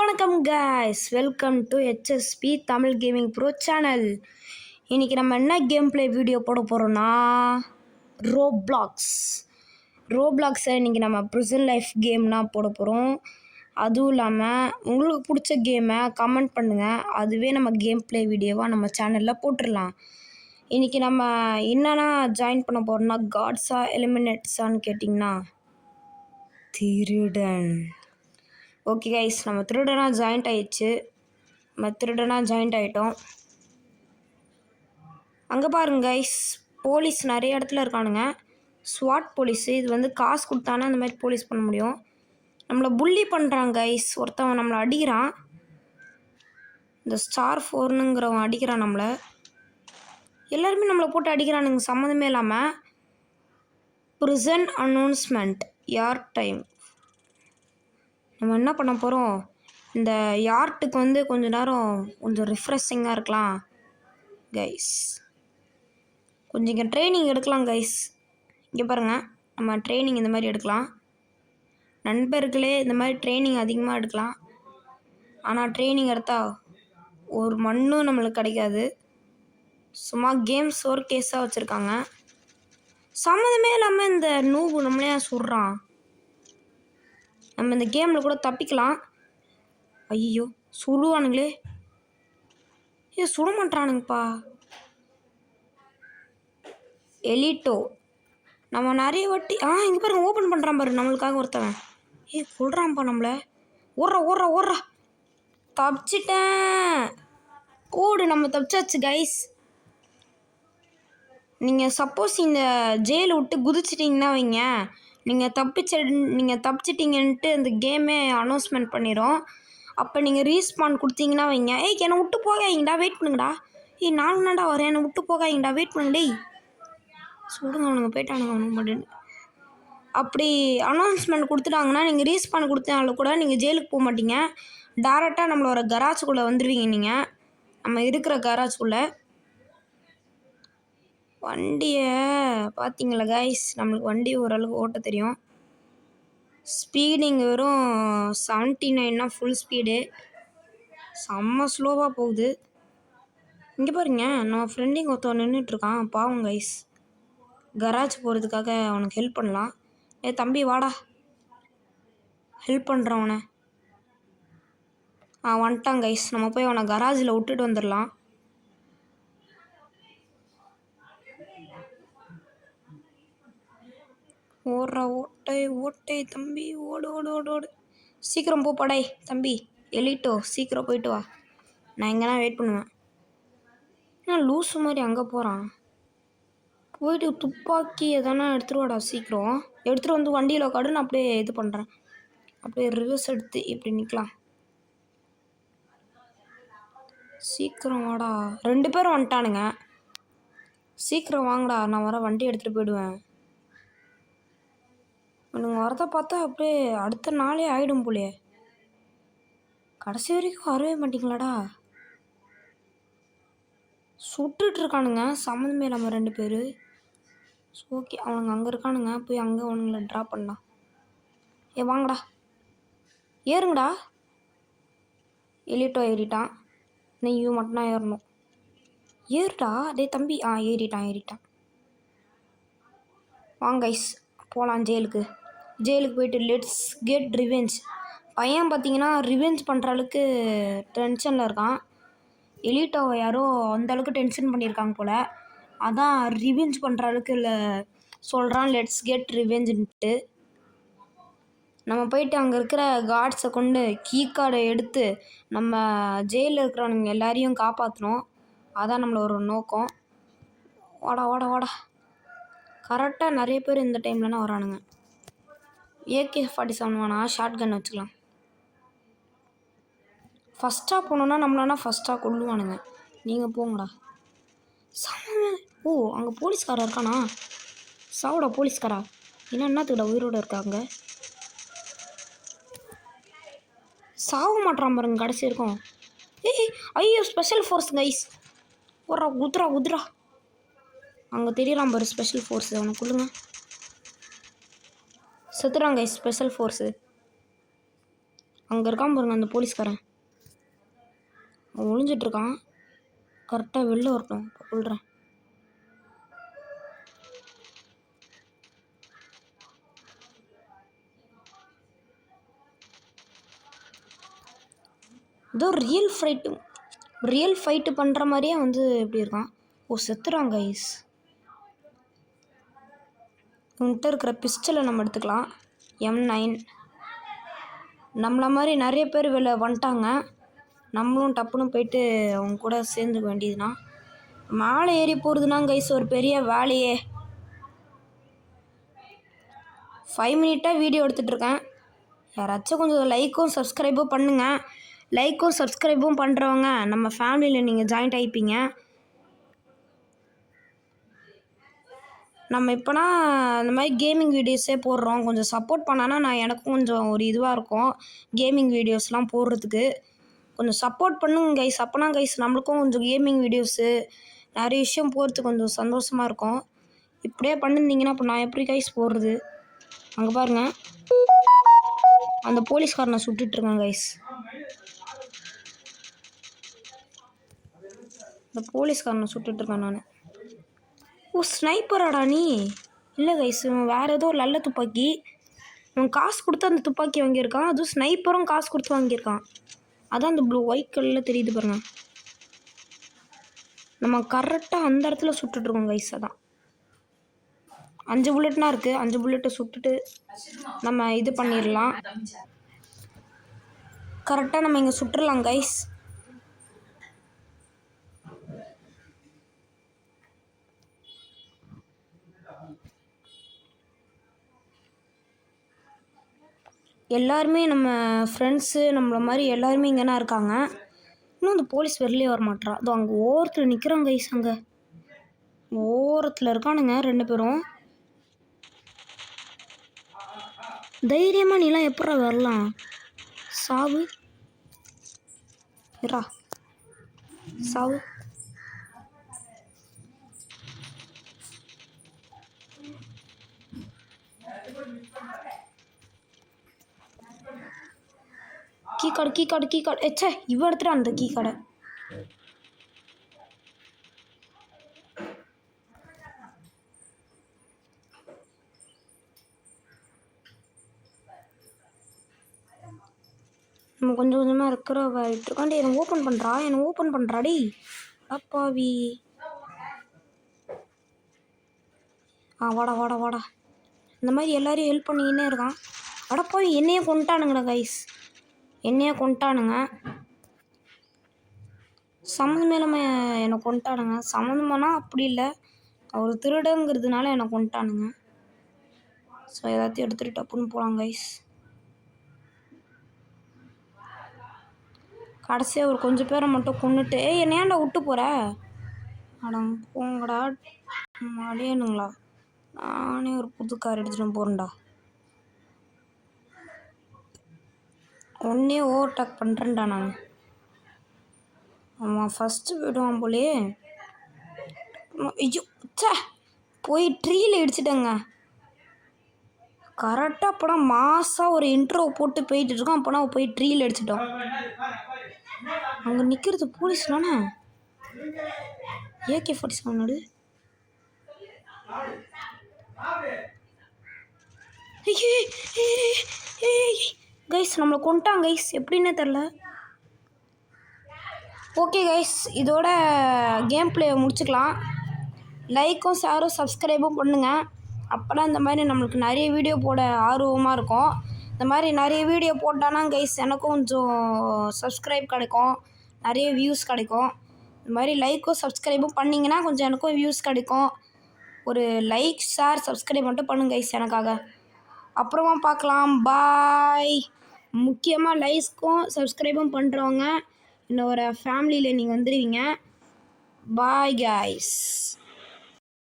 வணக்கம் guys, welcome to HSP Tamil gaming bro channel. இன்றைக்கி நம்ம என்ன கேம் ப்ளே வீடியோ போட போகிறோன்னா ரோப்ளாக்ஸை இன்றைக்கி நம்ம ப்ரிசன் லைஃப் கேம்னா போட போகிறோம். அதுவும் இல்லாமல் உங்களுக்கு பிடிச்ச கேமை கமெண்ட் பண்ணுங்கள், அதுவே நம்ம கேம் ப்ளே வீடியோவாக நம்ம சேனலில் போட்டுடலாம். இன்றைக்கி நம்ம என்னென்னா ஜாயின் பண்ண போகிறோன்னா காட்ஸா எலிமினேட்ஸான்னு கேட்டிங்கன்னா திருடன். ஓகே கைஸ், நம்ம திருடனாக ஜாயிண்ட் ஆகிட்டோம். அங்கே பாருங்க கைஸ், போலீஸ் நிறைய இடத்துல இருக்கானுங்க. ஸ்வாட் போலீஸு, இது வந்து காசு கொடுத்தானா அந்த மாதிரி போலீஸ் பண்ண முடியும். நம்மளை புள்ளி பண்ணுறாங்க கைஸ், ஒருத்தவன் நம்மளை அடிக்கிறான். இந்த ஸ்டார் 4னுங்கிறவன் அடிக்கிறான் நம்மளை. எல்லாருமே நம்மளை போட்டு அடிக்கிறானுங்க சம்மந்தமே இல்லாமல். ப்ரிசன் அனௌன்ஸ்மெண்ட் யார் டைம். நம்ம என்ன பண்ண போகிறோம், இந்த யார்ட்டுக்கு வந்து கொஞ்ச நேரம் கொஞ்சம் ரிஃப்ரெஷிங்காக இருக்கலாம் கைஸ். கொஞ்சம் இங்கே ட்ரைனிங் எடுக்கலாம் கைஸ். இங்கே பாருங்கள், நம்ம ட்ரைனிங் இந்த மாதிரி எடுக்கலாம். நண்பர்களே, இந்த மாதிரி ட்ரைனிங் அதிகமாக எடுக்கலாம். ஆனால் ட்ரைனிங் எடுத்தால் ஒரு மண்ணும் நம்மளுக்கு கிடைக்காது. சும்மா கேம்ஸ் ஒரு கேஸாக வச்சுருக்காங்க. சம்மந்தமே இல்லாமல் இந்த நூபு நம்மளே சுடுறான். நம்ம இந்த கேமில் கூட தப்பிக்கலாம். ஐயோ சுடுவானுங்களே, சுட மாட்டானுங்கப்பா. எலிட்டோ நம்ம நிறைய வாட்டி இங்கே பாருங்க, ஓப்பன் பண்ணுறான் பாரு நம்மளுக்காக ஒருத்தவன். கொள்றான்ப்பா நம்மளை. ஓடுறா தப்பிச்சிட்டேன். நம்ம தப்பிச்சாச்சு கைஸ். நீங்கள் சப்போஸ் இந்த ஜெயிலை விட்டு குதிச்சிட்டிங்கன்னா வைங்க, நீங்கள் தப்பிச்சிட்டிங்கன்ட்டு இந்த கேமே அனௌன்ஸ்மெண்ட் பண்ணிடும். அப்போ நீங்கள் ரீஸ்பான் கொடுத்தீங்கன்னா வைங்க, என்னை விட்டு போகாதீங்கடா, வெயிட் பண்ணுங்கடா. நானும்டா வரேன், என்னை விட்டு போகாதீங்கடா, வெயிட் பண்ணுங்கடே. சொல்லுங்க, அவனுங்க போயிட்டானுங்க அவனுங்க மட்டும். அப்படி அனௌன்ஸ்மெண்ட் கொடுத்துட்டாங்கன்னா நீங்கள் ரீஸ்பான் கொடுத்தாலும் கூட நீங்கள் ஜெயிலுக்கு போக மாட்டீங்க. டேரெக்டாக நம்மளோட கராஜுக்குள்ளே வந்துடுவீங்க. நீங்கள் நம்ம இருக்கிற கராஜுக்குள்ளே. வண்டியை பார்த்தீங்களா கைஸ், நம்மளுக்கு வண்டி ஓரளவுக்கு ஓட்ட தெரியும். ஸ்பீடிங் வெறும் 79னா ஃபுல் ஸ்பீடு. செம்ம ஸ்லோவாக போகுது. இங்கே பாருங்க, நம்ம ஃப்ரெண்டிங் ஒருத்தவன் நின்றுட்டுருக்கான். பாவம் கைஸ், கராஜ் போகிறதுக்காக அவனுக்கு ஹெல்ப் பண்ணலாம். தம்பி வாடா, ஹெல்ப் பண்ணுறவனை. வந்துட்டான் கைஸ். நம்ம போய் அவனை கராஜில் விட்டுட்டு வந்துடலாம். ஓட்டை தம்பி, ஓடு. சீக்கிரம் போடா தம்பி. எலிட்டோ, சீக்கிரம் போயிட்டு வா. நான் எங்கன்னா வெயிட் பண்ணுவேன். லூஸு மாதிரி அங்கே போகிறான். போயிட்டு துப்பாக்கி எதனா எடுத்துகிட்டு வாடா சீக்கிரம். எடுத்துகிட்டு வந்து வண்டியில் உட்காடு. நான் அப்படியே இது பண்ணுறேன். அப்படியே ரிவர்ஸ் எடுத்து இப்படி நிற்கலாம். சீக்கிரம் வாடா. 2 பேரும் வந்துட்டானுங்க. சீக்கிரம் வாங்கடா, நான் வர வண்டி எடுத்துகிட்டு போயிடுவேன். நீங்கள் வரதை பார்த்தா அப்படியே அடுத்த நாளே ஆகிடும் போலே. கடைசி வரைக்கும் வரவே மாட்டிங்களாடா. சுட்டுட்ருக்கானுங்க சம்மந்தமே இல்லாமல் 2 பேர். ஓகே, அவனுங்க அங்கே இருக்கானுங்க. போய் அங்கே அவனுங்களை ட்ராப் பண்ணலாம். வாங்கடா, ஏறுங்கடா. எலிட்டோ ஏறிட்டான். நெய்யும் மட்டும்தான் ஏறணும். ஏறுடா தம்பி. ஏறிட்டான். வாங்க கைஸ், போகலாம் ஜெயிலுக்கு போயிட்டு லெட்ஸ் கெட் ரிவெஞ்ச். பையன் பார்த்தீங்கன்னா ரிவெஞ்ச் பண்ணுற அளவுக்கு டென்ஷனில் இருக்கான். எலிட்டோவை யாரோ அந்த அளவுக்கு டென்ஷன் பண்ணியிருக்காங்க போல். அதான் ரிவெஞ்ச் பண்ணுற அளவுக்கு இல்லை சொல்கிறான். லெட்ஸ் கெட் ரிவெஞ்சுன்ட்டு நம்ம போயிட்டு அங்கே இருக்கிற கார்ட்ஸை கொண்டு கீ கார்டை எடுத்து நம்ம ஜெயிலில் இருக்கிறவனுங்க எல்லாரையும் காப்பாற்றணும். அதான் நம்மளோட ஒரு நோக்கம். வாடா. கரெக்டாக நிறைய பேர் இந்த டைம்லனா வரானுங்க. AK-47 வேணா, ஷார்ட் கன் வச்சுக்கலாம். ஃபஸ்ட்டாக போகணுன்னா நம்மளானா ஃபஸ்ட்டாக கொள்ளுவானுங்க. நீங்கள் போங்கடா. அங்கே போலீஸ்காரா இருக்கானா? சாவுடா போலீஸ்காரா. என்னத்துக்குடா உயிரோடு இருக்காங்க? சாக மாட்டான் பாருங்க கடைசி இருக்கும். ஐயோ ஸ்பெஷல் ஃபோர்ஸ் கைஸ். குதிரா. அங்கே தெரியலாம் பாரு ஸ்பெஷல் ஃபோர்ஸு. அவனுக்கு கொடுங்க. செத்துறாங்க கைஸ் ஸ்பெஷல் ஃபோர்ஸு. அங்கே இருக்கான் பாருங்க அந்த போலீஸ்காரன். அவன் ஒளிஞ்சிட்ருக்கான். கரெக்டாக வெளில வரட்டும் சொல்கிறேன். ஏதோ ரியல் ஃபைட்டு பண்ணுற மாதிரியே வந்து எப்படி இருக்கான். செத்துறான் கைஸ். இவன்கிட்ட இருக்கிற பிஸ்டலை நம்ம எடுத்துக்கலாம். M9. நம்மளை மாதிரி நிறைய பேர் வெளில வந்துட்டாங்க. நம்மளும் டப்புன்னு போயிட்டு அவங்க கூட சேர்ந்துக்க வேண்டியதுனா. மேலே ஏறி போகிறதுனா கைஸ் ஒரு பெரிய வேலையே. 5 மினிட்டாக வீடியோ எடுத்துகிட்ருக்கேன். யாராச்சும் கொஞ்சம் லைக்கும் சப்ஸ்கிரைபும் பண்ணுங்கள். லைக்கும் சப்ஸ்கிரைபும் பண்ணுறவங்க நம்ம ஃபேமிலியில் நீங்கள் ஜாயின்ட் ஆகிப்பீங்க. நம்ம இப்போனா இந்த மாதிரி கேமிங் வீடியோஸே போடுறோம். கொஞ்சம் சப்போர்ட் பண்ணானா எனக்கும் கொஞ்சம் ஒரு இதுவாக இருக்கும் கேமிங் வீடியோஸ்லாம் போடுறதுக்கு. கொஞ்சம் சப்போர்ட் பண்ணுங்க கைஸ். அப்போனா கைஸ் நம்மளுக்கும் கொஞ்சம் கேமிங் வீடியோஸு நிறைய விஷயம் போகிறதுக்கு கொஞ்சம் சந்தோஷமாக இருக்கும். இப்படியே பண்ணியிருந்தீங்கன்னா அப்போ நான் எப்படி கைஸ் போடுறது? அங்கே பாருங்க, அந்த போலீஸ்காரனை சுட்டுட்ருக்கேன் கைஸ். இந்த போலீஸ்காரனை சுட்டுட்ருக்கேன் நான். ஸ்னைப்பராடா நீ? இல்லை கைஸ், இவன் வேறு ஏதோ நல்ல துப்பாக்கி. இவன் காசு கொடுத்து அந்த துப்பாக்கி வாங்கியிருக்கான். அதுவும் ஸ்னைப்பரும் காசு கொடுத்து வாங்கியிருக்கான். அதான் அந்த ஒயிட் கலரில் தெரியுது பாருங்க. நம்ம கரெக்டாக அந்த இடத்துல சுட்டுட்ருக்கோம் கைஸ். அதான் 5 புல்லட்னா இருக்குது. 5 புல்லட்டை சுட்டுட்டு நம்ம இது பண்ணிடலாம். கரெக்டாக நம்ம இங்கே சுட்டுடலாம் கைஸ். எல்லாருமே நம்ம ஃப்ரெண்ட்ஸு நம்மள மாதிரி எல்லாருமே இங்கேனா இருக்காங்க. இன்னும் அந்த போலீஸ் வெளிலே வர மாட்டா. அதோ அங்கே ஓரத்தில் நிற்கிறாங்க கைஸ். அங்கே ஓரத்தில் இருக்கானுங்க 2 பேரும். தைரியமாக நீலாம் எப்படா வரலாம்? சாவு இரா சாவு. கீ கார்டு ஏச்சே இவன் எடுத்துட்டு அந்த கீ கார்டை. நம்ம கொஞ்சம் கொஞ்சமாக இருக்கிற இருக்கோம். என்னை ஓப்பன் பண்ணுறாடி அப்பாவி. வாடா. இந்த மாதிரி எல்லாரையும் ஹெல்ப் பண்ணிக்கின்னே இருக்கான். அடப்பாவி, என்னையே கொண்டுட்டானுங்கடா கைஸ். சம்மந்தமே இல்லாமல் என்னை கொண்டுட்டானுங்க. சம்மந்தமானா அப்படி இல்லை, ஒரு திருடங்கிறதுனால என்னை கொண்டுட்டானுங்க. ஸோ எல்லாத்தையும் எடுத்துகிட்டு டப்புன்னு போகலாம் கைஸ். கடைசியாக ஒரு கொஞ்சம் பேரை மட்டும் கொண்டுட்டு என்னை ஏன்டா விட்டு போகிற? அடம் போங்கடா மடியனுங்களா. நானே ஒரு புது கார் எடுத்துகிட்டு போகிறேன்டா. ஒன்றே ஓவர்டேக் பண்ணுறேன்டா நான். ஆமாம், ஃபஸ்ட்டு போய்டுவான் போலே. ஐயோ சே, போய் ட்ரீயில் இடிச்சிட்டேங்க கரெக்டாக. அப்போனா மாசாக ஒரு இன்ட்ரோ போட்டு போயிட்டு இருக்கோம். அப்போனா போய் ட்ரீயில் அடிச்சிட்டோம். அங்கே நிற்கிறது போலீஸ் தானே. AK-47 நடு. கைஸ் நம்மளை கொண்டுட்டான் கைஸ், எப்படின்னே தெரில. ஓகே கைஸ், இதோட கேம் பிளே முடிச்சுக்கலாம். லைக்கும் ஷேரும் சப்ஸ்கிரைபும் பண்ணுங்கள். அப்போனா இந்த மாதிரி நம்மளுக்கு நிறைய வீடியோ போட ஆர்வமாக இருக்கும். இந்த மாதிரி நிறைய வீடியோ போட்டானா கைஸ் எனக்கும் கொஞ்சம் சப்ஸ்கிரைப் கிடைக்கும், நிறைய வியூஸ் கிடைக்கும். இந்த மாதிரி லைக்கும் சப்ஸ்கிரைபும் பண்ணிங்கன்னா கொஞ்சம் எனக்கும் வியூஸ் கிடைக்கும். ஒரு லைக் ஷேர் சப்ஸ்கிரைப் மட்டும் பண்ணுங்க கைஸ் எனக்காக. அப்புறமா பார்க்கலாம். பாய். முக்கியமாக லைக்ஸும் சப்ஸ்கிரைபும் பண்ணுறவங்க என்னோட ஃபேமிலியில் நீங்கள் வந்துடுவீங்க. Bye guys.